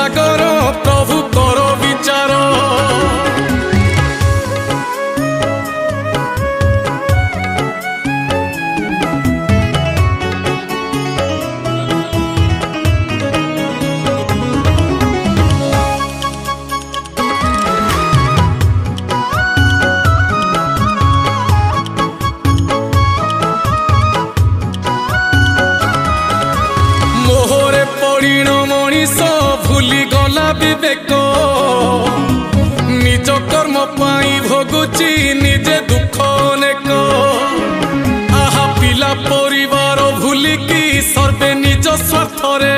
सागर प्रभु कर विचार मनीष भूली गला विवेक निज कर्म पाई भोगुची निजे दुख अनेक आहा पिला परिवार भूलिकी सर्वे निज स्वार्थ रे